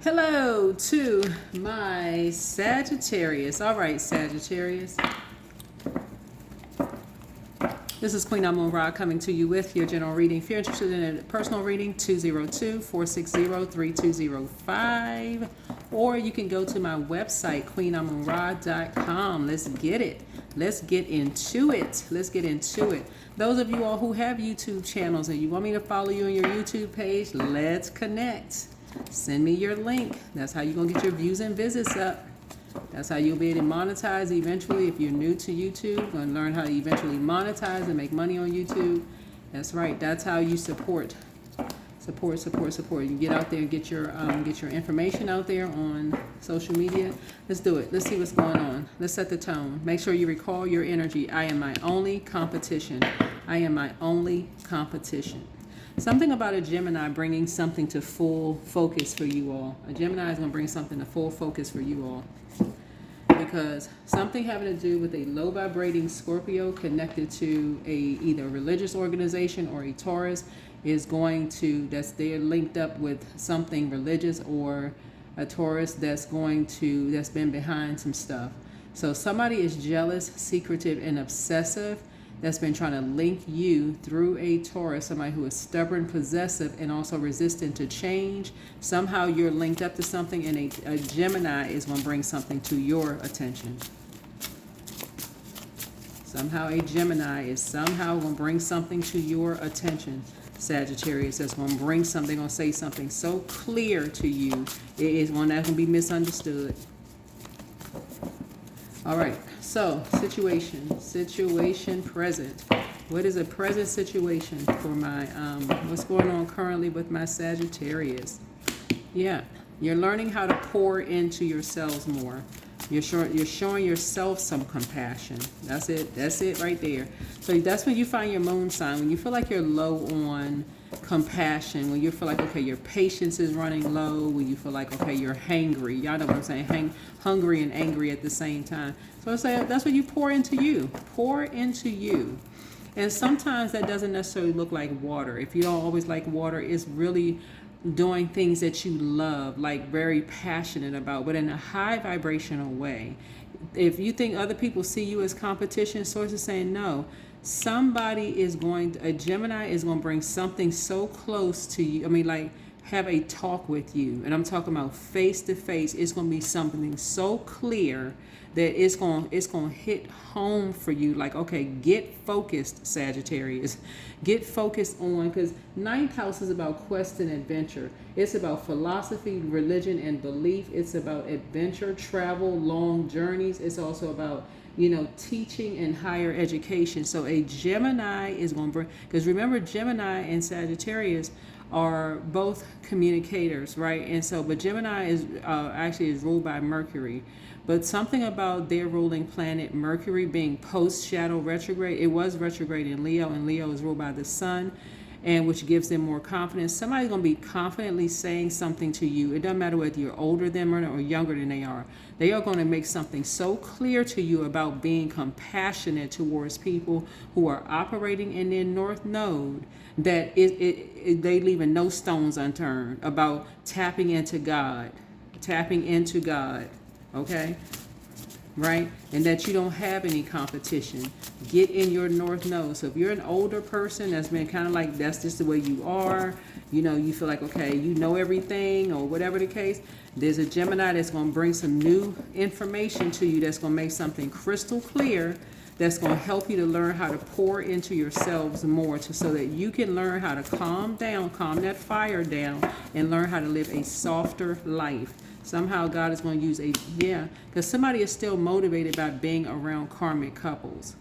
Hello to my Sagittarius. All right, Sagittarius. This is Queen Amun Ra coming to you with your general reading. If you're interested in a personal reading, 202-460-3205. Or you can go to my website, queenamunra.com. Let's get it. Let's get into it. Let's get into it. Those of you all who have YouTube channels and you want me to follow you on your YouTube page, let's connect. Send me your link. That's how you're going to get your views and visits up. That's how you'll be able to monetize eventually. If you're new to YouTube, going to learn how to eventually monetize and make money on YouTube. That's right. That's how you support. You get out there and get your information out there on social media. Let's do it. Let's see what's going on. Let's set the tone. Make sure you recall your energy. I am my only competition. I am my only competition. Something about a Gemini bringing something to full focus for you all. A Gemini is going to bring something to full focus for you all. Because something having to do with a low vibrating Scorpio connected to either a religious organization or a Taurus is going to, they're linked up with something religious, or a Taurus that's been behind some stuff. So somebody is jealous, secretive, and obsessive that's been trying to link you through a Taurus, somebody who is stubborn, possessive, and also resistant to change. Somehow you're linked up to something, and a Gemini is going to bring something to your attention. Somehow a Gemini is somehow going to bring something to your attention, Sagittarius. That's going to bring something, going to say something so clear to you. It is one that's going to be misunderstood. All right, so situation present. What is a present situation for my, what's going on currently with my Sagittarius? Yeah, you're learning how to pour into yourselves more. You're showing yourself some compassion. That's it right there. So that's when you find your moon sign. When you feel like you're low on compassion, when you feel like, okay, your patience is running low, when you feel like, okay, you're hangry. Y'all know what I'm saying, hungry and angry at the same time. So that's what you pour into you. Pour into you. And sometimes that doesn't necessarily look like water. If you don't always like water, it's really doing things that you love, like very passionate about, but in a high vibrational way. If you think other people see you as competition, sources saying no. A Gemini is going to bring something so close to you. I mean, like, have a talk with you. And I'm talking about face to face. It's going to be something so clear that it's going to hit home for you. Like, okay, get focused, Sagittarius. Get focused on, because ninth house is about quest and adventure. It's about philosophy, religion, and belief. It's about adventure, travel, long journeys. It's also about, teaching and higher education. So a Gemini is going to bring, because remember, Gemini and Sagittarius are both communicators, right? And so, but Gemini is actually ruled by Mercury. But something about their ruling planet, Mercury, being post-shadow retrograde, it was retrograde in Leo, and Leo is ruled by the sun, and which gives them more confidence. Somebody's going to be confidently saying something to you. It doesn't matter whether you're older than them or younger than they are. They are going to make something so clear to you about being compassionate towards people who are operating in their north node, that they leaving no stones unturned about tapping into God, okay? Right? And that you don't have any competition. Get in your north node. So if you're an older person that's been kind of like, that's just the way you are, you feel like, okay, you know everything or whatever the case, there's a Gemini that's going to bring some new information to you that's going to make something crystal clear, that's going to help you to learn how to pour into yourselves more, so that you can learn how to calm that fire down, and learn how to live a softer life. Somehow God is going to use because somebody is still motivated by being around karmic couples.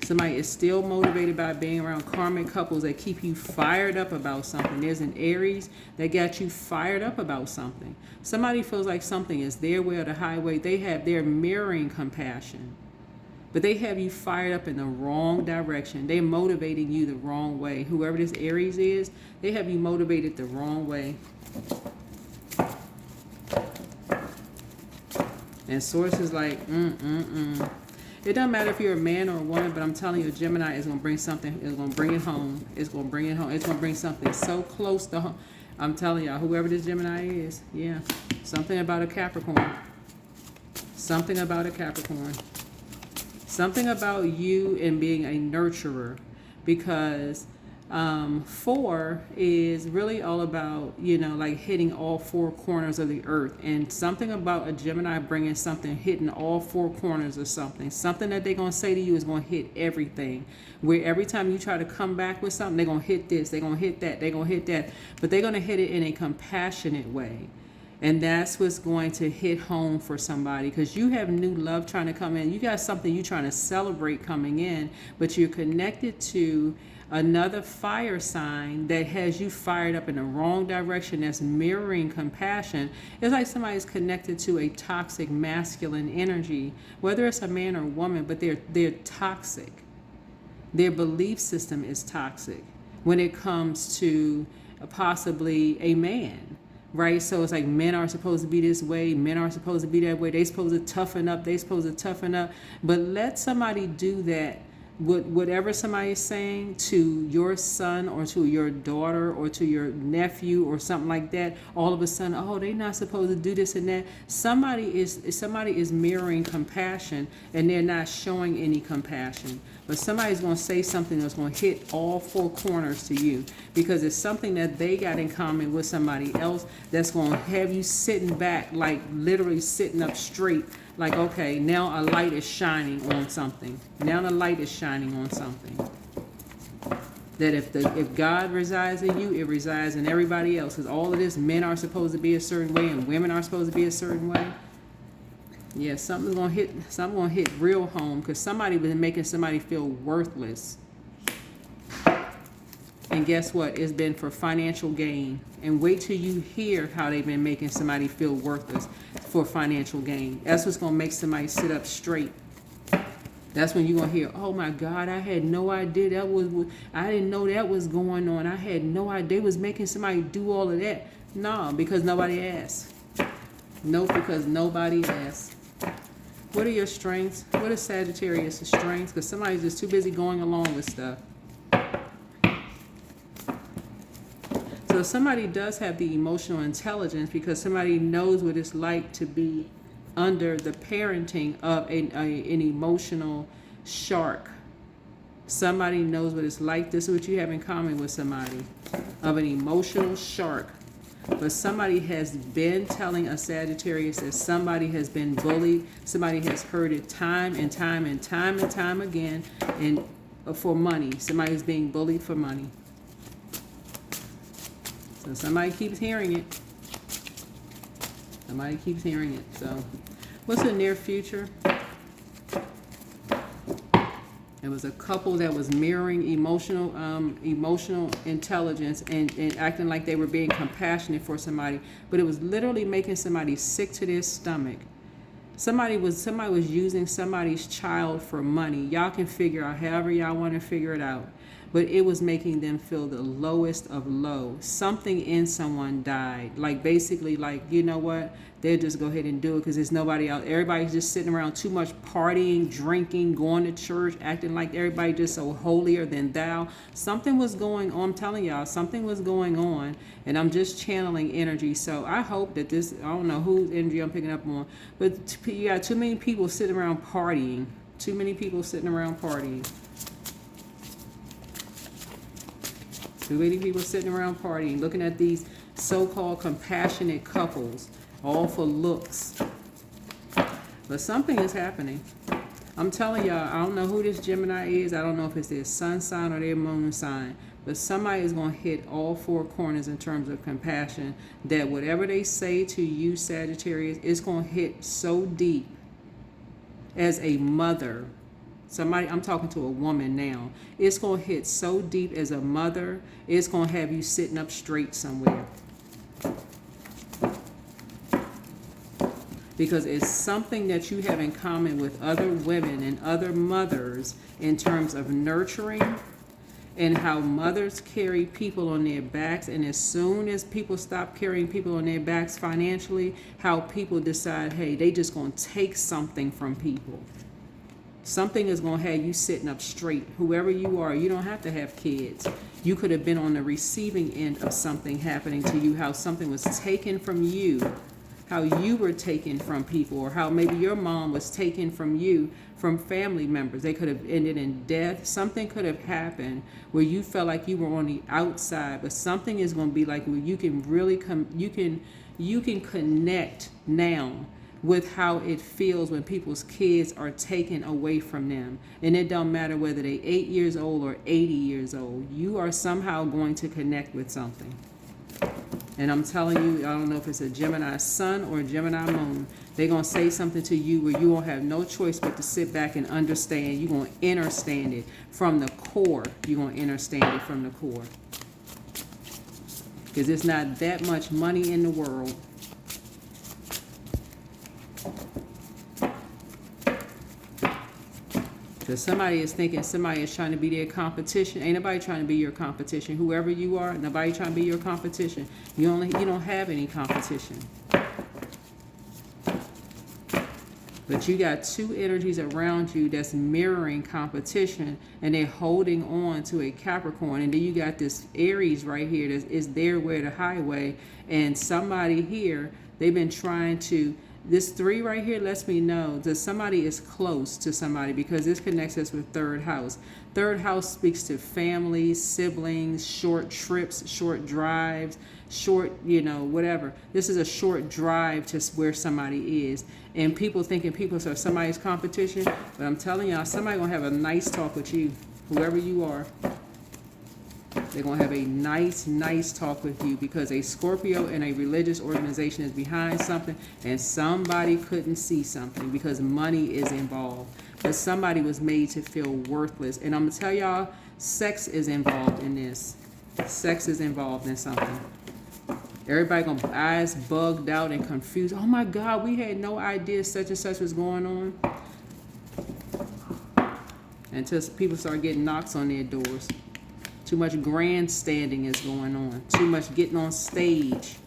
Somebody is still motivated by being around karmic couples that keep you fired up about something. There's an Aries that got you fired up about something. Somebody feels like something is their way or the highway. They're mirroring compassion, but they have you fired up in the wrong direction. They're motivating you the wrong way. Whoever this Aries is, they have you motivated the wrong way. And sources like, It doesn't matter if you're a man or a woman, but I'm telling you, a Gemini is going to bring something. It's going to bring it home. It's going to bring it home. It's going to bring something so close to home. I'm telling y'all, whoever this Gemini is, yeah, something about a Capricorn. Something about a Capricorn. Something about you and being a nurturer, because 4 is really all about, you know, like hitting all 4 corners of the earth, and something about a Gemini bringing something, hitting all 4 corners of something. Something that they're going to say to you is going to hit everything, where every time you try to come back with something, they're going to hit this, they're going to hit that, they're going to hit that, but they're going to hit it in a compassionate way. And that's what's going to hit home for somebody, because you have new love trying to come in. You got something you're trying to celebrate coming in, but you're connected to another fire sign that has you fired up in the wrong direction, that's mirroring compassion. It's like somebody's connected to a toxic masculine energy, whether it's a man or a woman, but they're toxic. Their belief system is toxic when it comes to possibly a man. Right? So it's like men are supposed to be this way, men are supposed to be that way, they supposed to toughen up, but let somebody do that. Whatever somebody is saying to your son or to your daughter or to your nephew or something like that, all of a sudden, oh, they're not supposed to do this and that. Somebody is mirroring compassion, and they're not showing any compassion. But somebody's going to say something that's going to hit all 4 corners to you, because it's something that they got in common with somebody else that's going to have you sitting back, like literally sitting up straight. Like, okay, now a light is shining on something. Now the light is shining on something. That if God resides in you, it resides in everybody else. Because all of this, men are supposed to be a certain way and women are supposed to be a certain way. Yeah, something's gonna hit real home, because somebody been making somebody feel worthless. And guess what? It's been for financial gain. And wait till you hear how they've been making somebody feel worthless for financial gain. That's what's going to make somebody sit up straight. That's when you're going to hear, oh my God, I had no idea I didn't know that was going on. I had no idea they was making somebody do all of that. No, because nobody asked. No, because nobody asked. What are your strengths? What is Sagittarius' strengths? Because somebody's just too busy going along with stuff. So somebody does have the emotional intelligence, because somebody knows what it's like to be under the parenting of an emotional shark. Somebody knows what it's like. This is what you have in common with somebody, of an emotional shark. But somebody has been telling a Sagittarius that somebody has been bullied. Somebody has heard it time and time and time and time again, and for money. Somebody's being bullied for money. So somebody keeps hearing it. Somebody keeps hearing it. So what's the near future? It was a couple that was mirroring emotional intelligence and acting like they were being compassionate for somebody, but it was literally making somebody sick to their stomach. Somebody was using somebody's child for money. Y'all can figure out however y'all want to figure it out. But it was making them feel the lowest of low. Something in someone died. Like basically, like, you know what? They'll just go ahead and do it because there's nobody out. Everybody's just sitting around too much partying, drinking, going to church, acting like everybody just so holier than thou. Something was going on. I'm telling y'all, something was going on. And I'm just channeling energy. So I hope that this, I don't know whose energy I'm picking up on, but you got too many people sitting around partying. Too many people sitting around partying. Too many people sitting around partying, looking at these so-called compassionate couples, all for looks. But something is happening. I'm telling y'all, I don't know who this Gemini is. I don't know if it's their sun sign or their moon sign. But somebody is going to hit all 4 corners in terms of compassion, that whatever they say to you, Sagittarius, it's going to hit so deep. As a mother, somebody, I'm talking to a woman now. It's going to hit so deep as a mother, it's going to have you sitting up straight somewhere. Because it's something that you have in common with other women and other mothers in terms of nurturing and how mothers carry people on their backs. And as soon as people stop carrying people on their backs financially, how people decide, hey, they just going to take something from people. Something is going to have you sitting up straight. Whoever you are, you don't have to have kids. You could have been on the receiving end of something happening to you, how something was taken from you, how you were taken from people, or how maybe your mom was taken from you, from family members. They could have ended in death. Something could have happened where you felt like you were on the outside, but something is going to be like where you can really you can connect now with how it feels when people's kids are taken away from them. And it don't matter whether they're 8 years old or 80 years old. You are somehow going to connect with something. And I'm telling you, I don't know if it's a Gemini sun or a Gemini moon, they're going to say something to you where you won't have no choice but to sit back and understand. You're going to understand it from the core. You're going to understand it from the core. Because there's not that much money in the world. Because somebody is thinking somebody is trying to be their competition. Ain't nobody trying to be your competition. Whoever you are, nobody trying to be your competition. You don't have any competition. But you got two energies around you that's mirroring competition, and they're holding on to a Capricorn. And then you got this Aries right here that is there where the highway, and somebody here, they've been trying to. This 3 right here lets me know that somebody is close to somebody, because this connects us with third house. Third house speaks to families, siblings, short trips, short drives, short, whatever. This is a short drive to where somebody is. And people thinking people are somebody's competition. But I'm telling y'all, somebody going to have a nice talk with you, whoever you are. They're going to have a nice talk with you, because a Scorpio and a religious organization is behind something, and somebody couldn't see something because money is involved. But somebody was made to feel worthless. And I'm going to tell y'all, sex is involved in this. Sex is involved in something. Everybody going to eyes bugged out and confused. Oh my God, we had no idea such and such was going on. Until people start getting knocks on their doors. Too much grandstanding is going on. Too much getting on stage.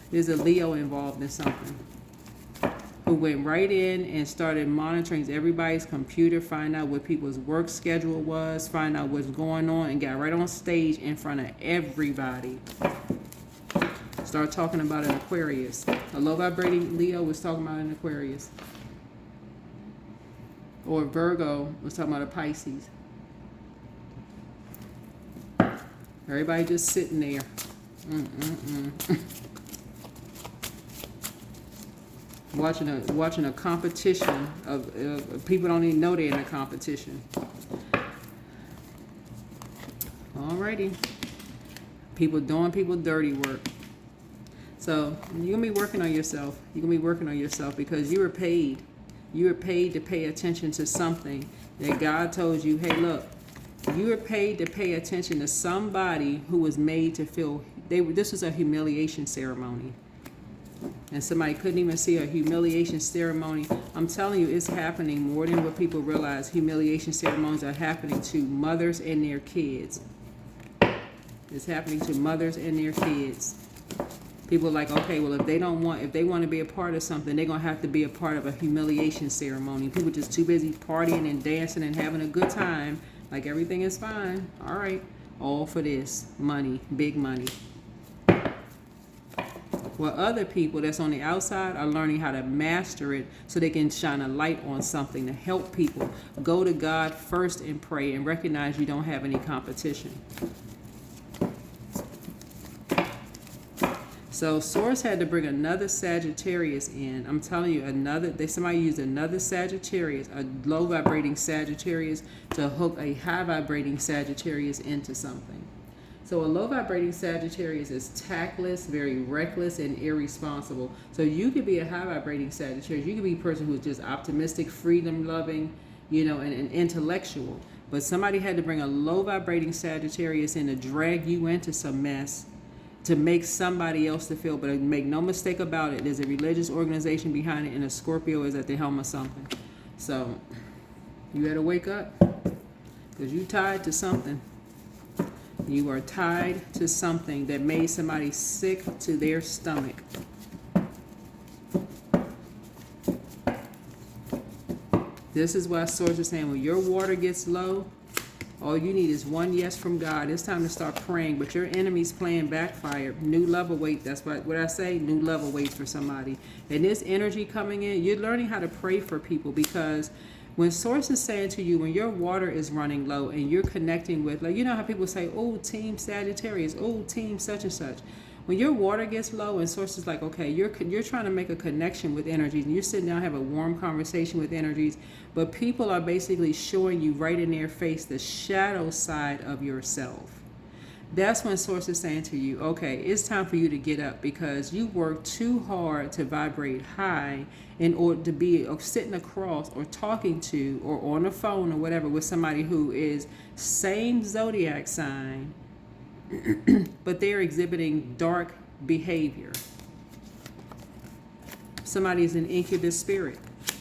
There's a Leo involved in something, who went right in and started monitoring everybody's computer, find out what people's work schedule was, find out what's going on, and got right on stage in front of everybody. Start talking about an Aquarius. A low vibrating Leo was talking about an Aquarius. Or Virgo was talking about a Pisces. Everybody just sitting there. Watching a competition of people don't even know they're in a competition. Alrighty. People doing people dirty work. So you're going to be working on yourself. You're going to be working on yourself because you were paid. You were paid to pay attention to something that God told you, hey, look, you were paid to pay attention to somebody who was made to feel, this was a humiliation ceremony. And somebody couldn't even see a humiliation ceremony. I'm telling you, it's happening more than what people realize. Humiliation ceremonies are happening to mothers and their kids. It's happening to mothers and their kids. People are like, okay, well, if they want to be a part of something, they're going to have to be a part of a humiliation ceremony. People just too busy partying and dancing and having a good time. Like everything is fine. All right. All for this. Money. Big money. Well, other people that's on the outside are learning how to master it so they can shine a light on something to help people. Go to God first and pray and recognize you don't have any competition. So Source had to bring another Sagittarius in. I'm telling you, somebody used another Sagittarius, a low vibrating Sagittarius, to hook a high vibrating Sagittarius into something. So a low vibrating Sagittarius is tactless, very reckless, and irresponsible. So you could be a high vibrating Sagittarius. You could be a person who's just optimistic, freedom loving, and intellectual. But somebody had to bring a low vibrating Sagittarius in to drag you into some mess, to make somebody else to feel. But make no mistake about it, there's a religious organization behind it, and a Scorpio is at the helm of something. So you got to wake up, because you tied to something. You are tied to something that made somebody sick to their stomach. This is why Source is saying when your water gets low, all you need is one yes from God. It's time to start praying, but your enemy's plan backfired. New level weight. That's what I say. New level weights for somebody. And this energy coming in, you're learning how to pray for people, because when Source is saying to you, when your water is running low and you're connecting with, like, you know how people say, oh, team Sagittarius, oh, team such and such. When your water gets low and Source is like, okay, you're trying to make a connection with energies, and you're sitting down, have a warm conversation with energies, but people are basically showing you right in their face the shadow side of yourself. That's when Source is saying to you, okay, it's time for you to get up, because you work too hard to vibrate high in order to be sitting across or talking to or on the phone or whatever with somebody who is same zodiac sign, but they're exhibiting dark behavior. Somebody is an incubus spirit.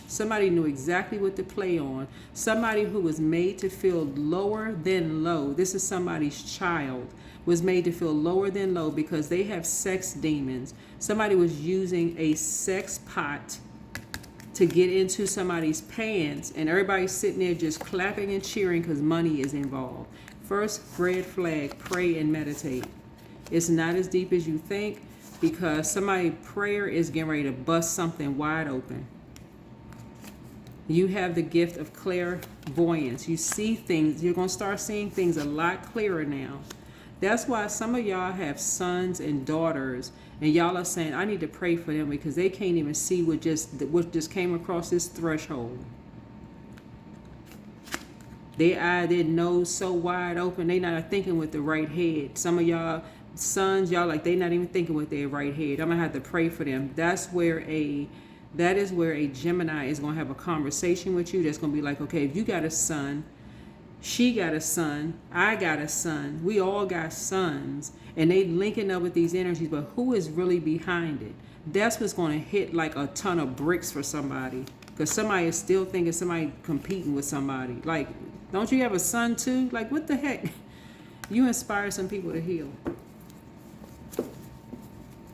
Somebody knew exactly what to play on. Somebody who was made to feel lower than low. This is somebody's child, was made to feel lower than low because they have sex demons. Somebody was using a sex pot to get into somebody's pants, and everybody's sitting there just clapping and cheering because money is involved. First red flag, pray and meditate. It's not as deep as you think, because somebody's prayer is getting ready to bust something wide open. You have the gift of clairvoyance. You see things. You're going to start seeing things a lot clearer now. That's why some of y'all have sons and daughters, and y'all are saying, I need to pray for them, because they can't even see what just came across this threshold. Their nose so wide open, they not thinking with the right head. Some of y'all sons, y'all like, they not even thinking with their right head. I'm gonna have to pray for them. That is where a Gemini is gonna have a conversation with you. That's gonna be like, okay, if you got a son, she got a son, I got a son, we all got sons, and they linking up with these energies, but who is really behind it? That's what's gonna hit like a ton of bricks for somebody, because somebody is still thinking somebody competing with somebody. Like, don't you have a son too? Like, what the heck? You inspire some people to heal.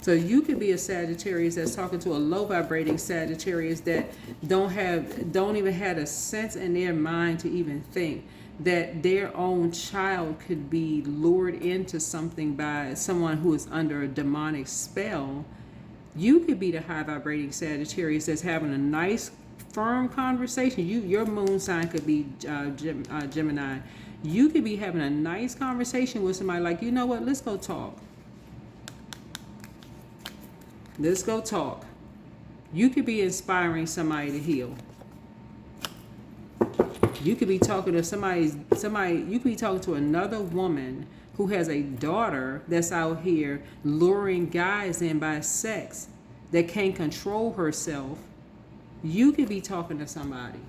So you could be a Sagittarius that's talking to a low vibrating Sagittarius that don't even have a sense in their mind to even think that their own child could be lured into something by someone who is under a demonic spell. You could be the high vibrating Sagittarius that's having a nice firm conversation. Your moon sign could be Gemini. You could be having a nice conversation with somebody like, you know what, let's go talk. Let's go talk. You could be inspiring somebody to heal. You could be talking to somebody, you could be talking to another woman who has a daughter that's out here luring guys in by sex, that can't control herself. You could be talking to somebody.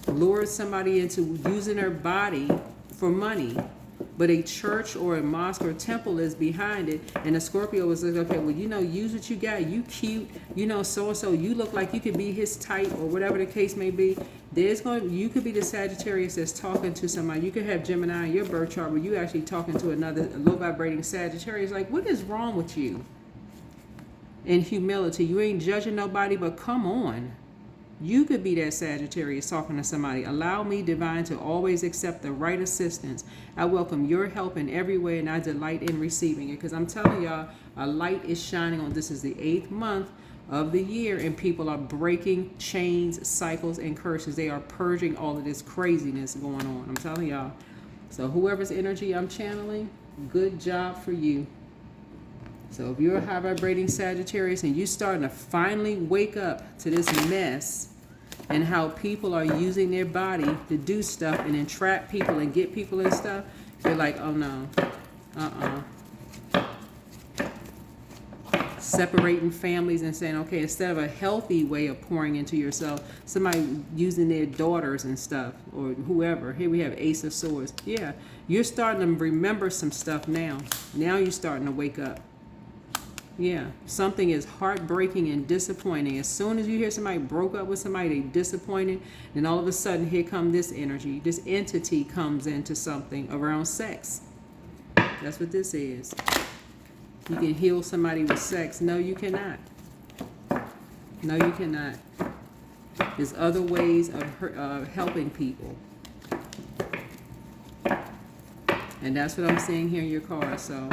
Lure somebody into using their body for money, but a church or a mosque or a temple is behind it, and a Scorpio was like, okay, well, use what you got. You cute, so-and-so, you look like you could be his type, or whatever the case may be. You could be the Sagittarius that's talking to somebody. You could have Gemini in your birth chart where you actually talking to another low vibrating Sagittarius. Like, what is wrong with you? In humility, you ain't judging nobody, but come on. You could be that Sagittarius talking to somebody. Allow me, divine, to always accept the right assistance. I welcome your help in every way, and I delight in receiving it. Because I'm telling y'all, a light is shining on. This is the 8th month of the year, and people are breaking chains, cycles, and curses. They are purging all of this craziness going on. I'm telling y'all. So whoever's energy I'm channeling, good job for you. So if you're a high vibrating Sagittarius and you're starting to finally wake up to this mess and how people are using their body to do stuff and entrap people and get people and stuff, you're like, oh no, separating families and saying, okay, instead of a healthy way of pouring into yourself, somebody using their daughters and stuff, or whoever. Here we have Ace of Swords. Yeah, you're starting to remember some stuff now. Now you're starting to wake up. Yeah, something is heartbreaking and disappointing. As soon as you hear somebody broke up with somebody, they disappointed, then all of a sudden here come this energy. This entity comes into something around sex. That's what this is. You can heal somebody with sex. No, you cannot. No, you cannot. There's other ways of helping people. And that's what I'm seeing here in your card. So,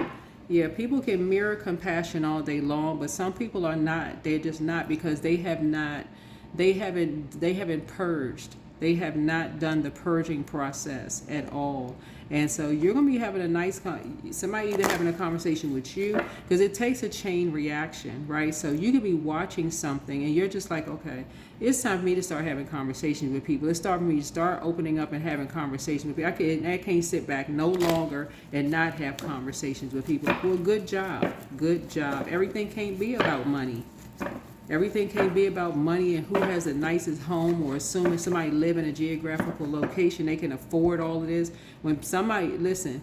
yeah, people can mirror compassion all day long, but some people are not. They're just not, because they haven't purged. They have not done the purging process at all. And so you're going to be having a nice, somebody either having a conversation with you, because it takes a chain reaction, right? So you could be watching something and you're just like, okay, it's time for me to start having conversations with people. It's time for me to start opening up and having conversations with people. I can't sit back no longer and not have conversations with people. Well, good job. Good job. Everything can't be about money. Everything can't be about money and who has the nicest home, or assuming somebody live in a geographical location, they can afford all of this. When somebody, listen,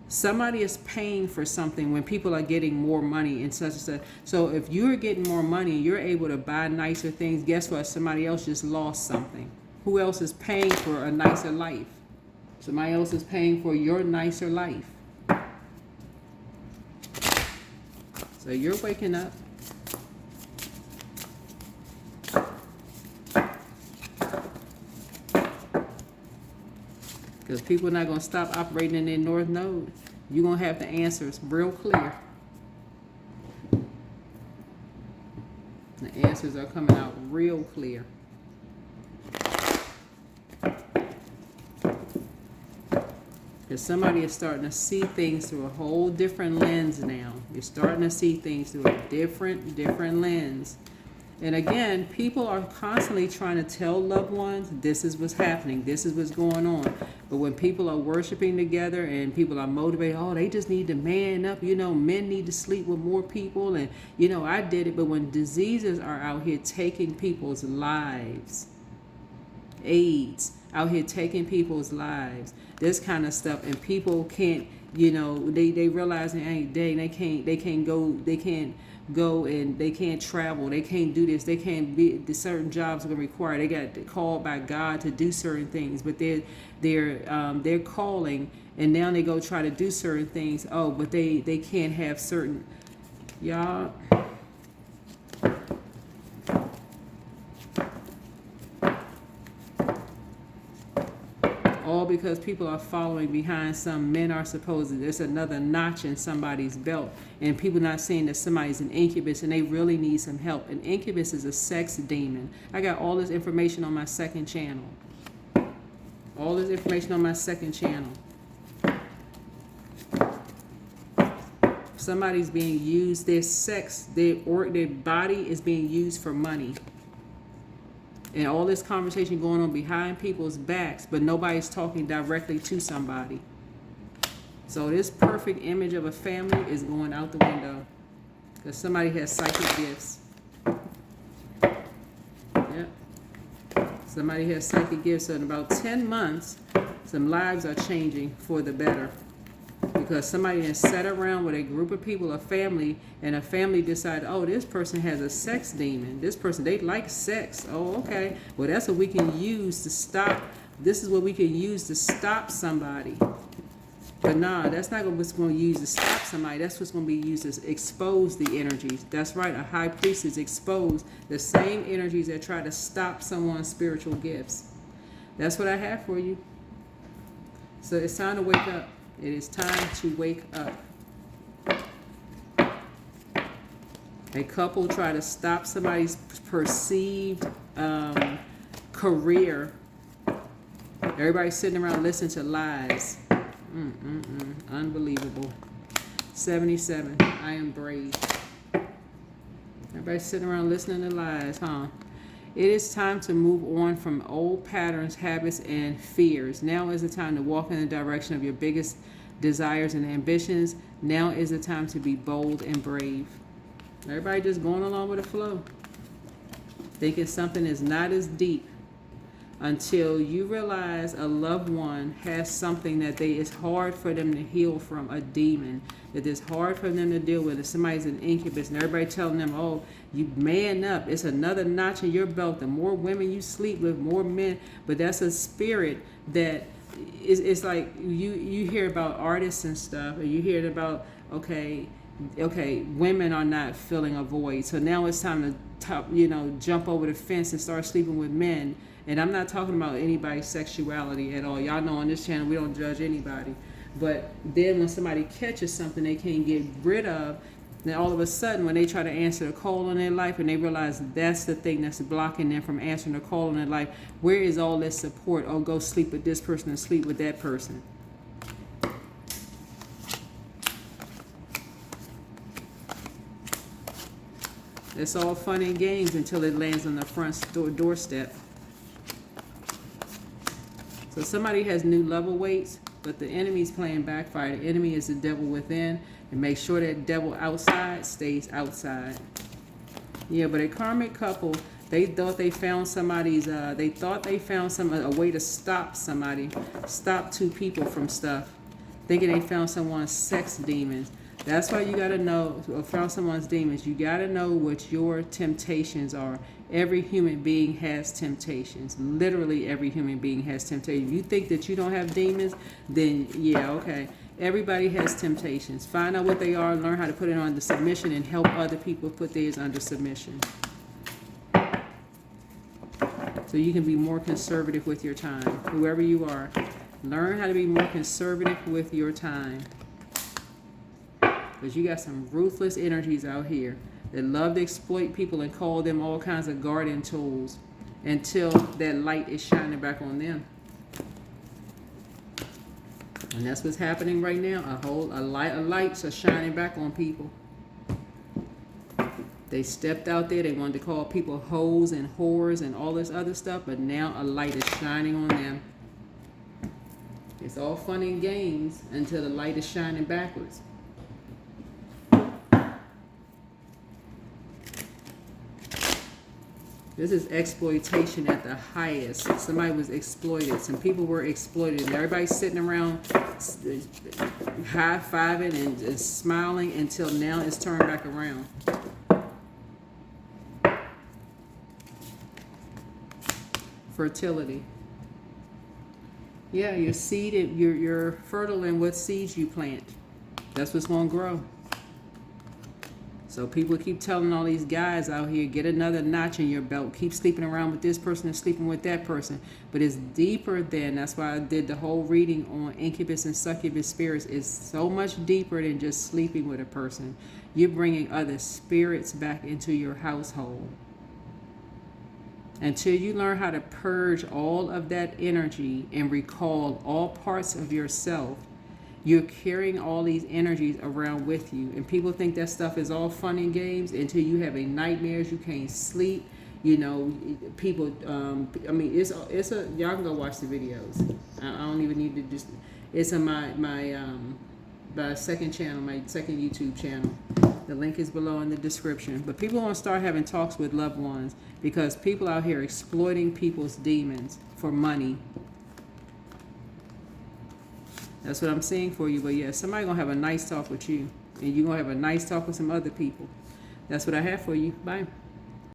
somebody is paying for something when people are getting more money and such and such. So if you're getting more money and you're able to buy nicer things, guess what? Somebody else just lost something. Who else is paying for a nicer life? Somebody else is paying for your nicer life. So you're waking up. Because people are not going to stop operating in their North Node. You're going to have the answers real clear. The answers are coming out real clear. Because somebody is starting to see things through a whole different lens now. You're starting to see things through a different lens. And again, people are constantly trying to tell loved ones, this is what's happening, this is what's going on. But when people are worshiping together and people are motivated, oh, they just need to man up. You know, men need to sleep with more people. And, you know, I did it. But when diseases are out here taking people's lives, AIDS, out here taking people's lives, this kind of stuff, and people can't, you know, they realize they can't go and they can't travel, they can't do this, they can't be, the certain jobs are going to require, they got called by God to do certain things, but they're calling, and now they go try to do certain things. Oh, but they can't have certain, y'all. All because people are following behind some men are supposed to. There's another notch in somebody's belt, and people not seeing that somebody's an incubus and they really need some help. An incubus is a sex demon. I got all this information on my second channel. All this information on my second channel. Somebody's being used. Their sex, their body is being used for money. And all this conversation going on behind people's backs, but nobody's talking directly to somebody. So this perfect image of a family is going out the window. Because somebody has psychic gifts. Yep. Somebody has psychic gifts. So in about 10 months, some lives are changing for the better. Because somebody has sat around with a group of people, a family, and a family decided, oh, this person has a sex demon. This person, they like sex. Oh, okay. Well, that's what we can use to stop. This is what we can use to stop somebody. But nah, that's not what's going to use to stop somebody. That's what's going to be used to expose the energies. That's right. A high priest is exposed the same energies that try to stop someone's spiritual gifts. That's what I have for you. So it's time to wake up. It is time to wake up. A couple try to stop somebody's perceived career. Everybody's sitting around listening to lies. Unbelievable. 77. I am brave. Everybody's sitting around listening to lies, huh? It is time to move on from old patterns, habits, and fears. Now is the time to walk in the direction of your biggest desires and ambitions. Now is the time to be bold and brave. Everybody just going along with the flow. Thinking something is not as deep until you realize a loved one has something that it's hard for them to heal from, a demon, that it's hard for them to deal with. If somebody's an incubus and everybody telling them, oh, you man up, it's another notch in your belt. The more women you sleep with, more men. But that's a spirit that it's like you hear about artists and stuff, and you hear about, okay, Okay, women are not filling a void. So now it's time to jump over the fence and start sleeping with men. And I'm not talking about anybody's sexuality at all. Y'all know on this channel we don't judge anybody. But then when somebody catches something they can't get rid of, then all of a sudden when they try to answer the call in their life and they realize that's the thing that's blocking them from answering the call in their life, where is all this support? Oh, go sleep with this person and sleep with that person. It's all fun and games until it lands on the front doorstep. So somebody has new level weights, but the enemy's playing backfire. The enemy is the devil within, and make sure that devil outside stays outside. Yeah, but a karmic couple, they thought they found somebody's, a way to stop somebody, stop two people from stuff, thinking they found someone's sex demons. That's why you got to know, or found someone's demons, you got to know what your temptations are. Every human being has temptations. Literally every human being has temptations. If you think that you don't have demons, then yeah, okay. Everybody has temptations. Find out what they are, learn how to put it under submission, and help other people put theirs under submission. So you can be more conservative with your time. Whoever you are, learn how to be more conservative with your time. Because you got some ruthless energies out here that love to exploit people and call them all kinds of guardian tools until that light is shining back on them. And that's what's happening right now. Lights are shining back on people. They stepped out there. They wanted to call people hoes and whores and all this other stuff, but now a light is shining on them. It's all fun and games until the light is shining backwards. This is exploitation at the highest. Somebody was exploited. Some people were exploited. And everybody's sitting around high-fiving and smiling until now it's turned back around. Fertility. Yeah, your seed, you're fertile in what seeds you plant. That's what's going to grow. So people keep telling all these guys out here, get another notch in your belt. Keep sleeping around with this person and sleeping with that person. But it's deeper than, that's why I did the whole reading on incubus and succubus spirits. It's so much deeper than just sleeping with a person. You're bringing other spirits back into your household. Until you learn how to purge all of that energy and recall all parts of yourself, you're carrying all these energies around with you. And people think that stuff is all fun and games until you have a nightmares, you can't sleep. You know, people, I mean, y'all can go watch the videos. I don't even need to just, it's on my second channel, my second YouTube channel. The link is below in the description. But people want to start having talks with loved ones because people out here exploiting people's demons for money. That's what I'm seeing for you. But yeah, somebody gonna have a nice talk with you, and you're gonna have a nice talk with some other people. That's what I have for you. Bye.